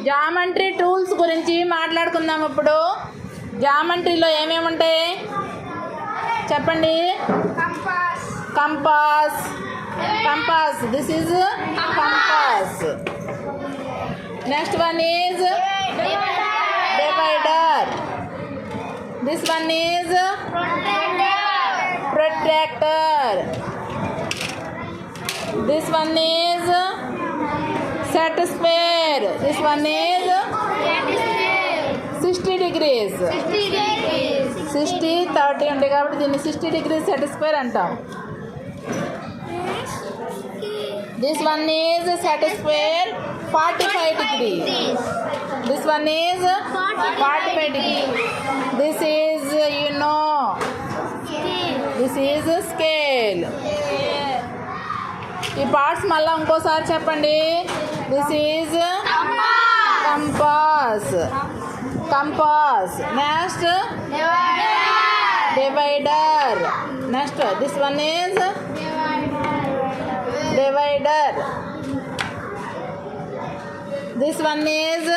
Geometry tools గురించి మాట్లాడుకుందాం. ఇప్పుడు జామెంట్రీలో ఏమేమి ఉంటాయి చెప్పండి. Compass. Compass, this is compass. Next one is divider. This one is protractor. This one is set square. This one is 60 degrees. 60, 30 ఉంటాయి కాబట్టి దీన్ని 60 degrees set square అంటాం. This one is set square 45 degrees. This one is 45 degrees. This is, this is scale. ఈ parts మళ్ళీ ఇంకోసారి చెప్పండి. This is compass. Compass. Next divider. Next this one is divider. This one is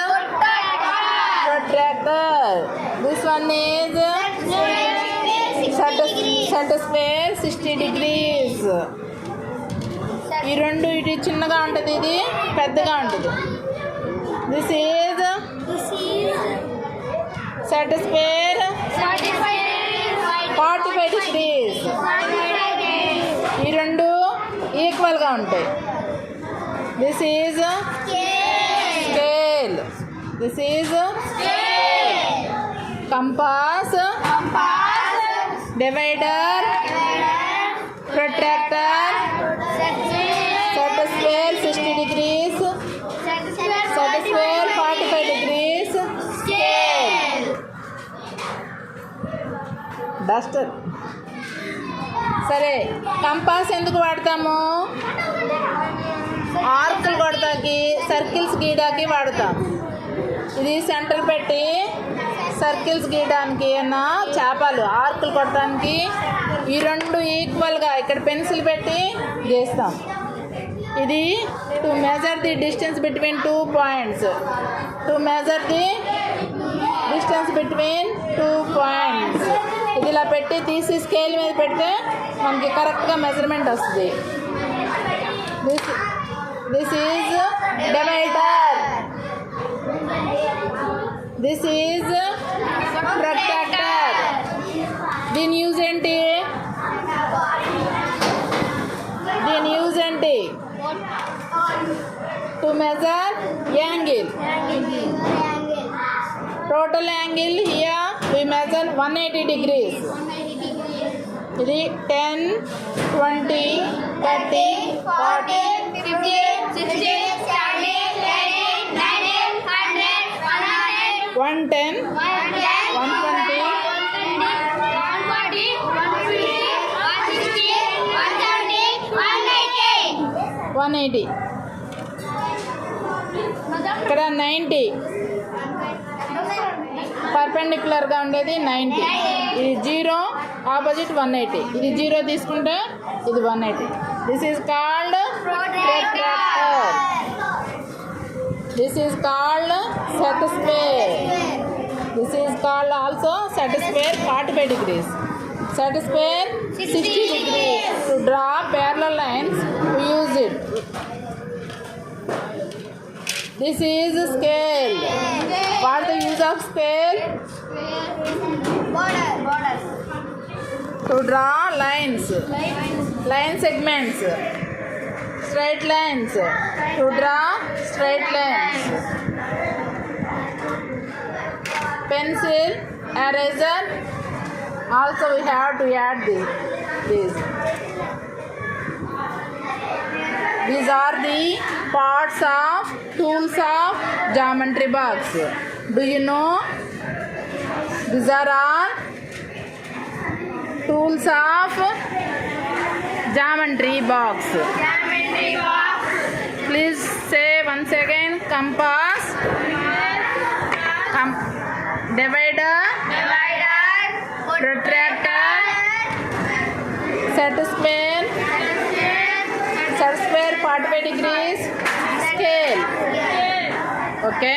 protractor. This one is set square 60 degrees. ఈ రెండు ఇటు చిన్నగా ఉంటుంది, ఇది పెద్దగా ఉంటుంది. This is set square 45 degrees. ఈ రెండు ఈక్వల్గా ఉంటాయి. This is scale. This is compass, divider, protractor, set square 60 degrees, set square 45 degrees, scale. Duster. సరే, కంపాస్ ఎందుకు వాడతాము? ఆర్కులు కొడతాకి, సర్కిల్స్ గీయడానికి వాడతాం. ఇది సెంటర్ పెట్టి సర్కిల్స్ గీయడానికి అన్న చేపలు ఆర్కులు కొట్టడానికి ఈ రెండు ఈక్వల్గా ఇక్కడ పెన్సిల్ పెట్టి గీస్తాం. ఇది to measure the distance between 2 points. To measure the distance between 2 points. ఇది ఇలా పెట్టి తీసి స్కేల్ మీద పెడితే మనకి కరెక్ట్గా మెజర్మెంట్ వస్తుంది. This is divider. This is protractor. దీని యూజ్ ఏంటి? To measure angle. Total angle here we measure 180 degrees. ఇది 10, 20, 30, 40, 50, 60, 70, 80, 90, 100, 110, 120, 140, 150, 160, 170, 180. ఇక్కడ 90 పర్పెండిక్యులర్గా ఉండేది 90. ఇది 0 ఆపోజిట్ 180. ఇది 0 తీసుకుంటే ఇది 180. This is called protractor. This is called set square. This is called also set square 45 degrees. Set square 60 degrees. To draw parallel lines, we use it. This is scale. What is the use of scale? Border. To draw lines. Line segments. Straight lines. To draw straight lines. Pencil, eraser. Also we have to add these. These are the parts of tools of geometry box. Do you know? These are all tools of geometry box. Please say once again: compass, divider, protractor, set square 45 degrees, scale. Okay.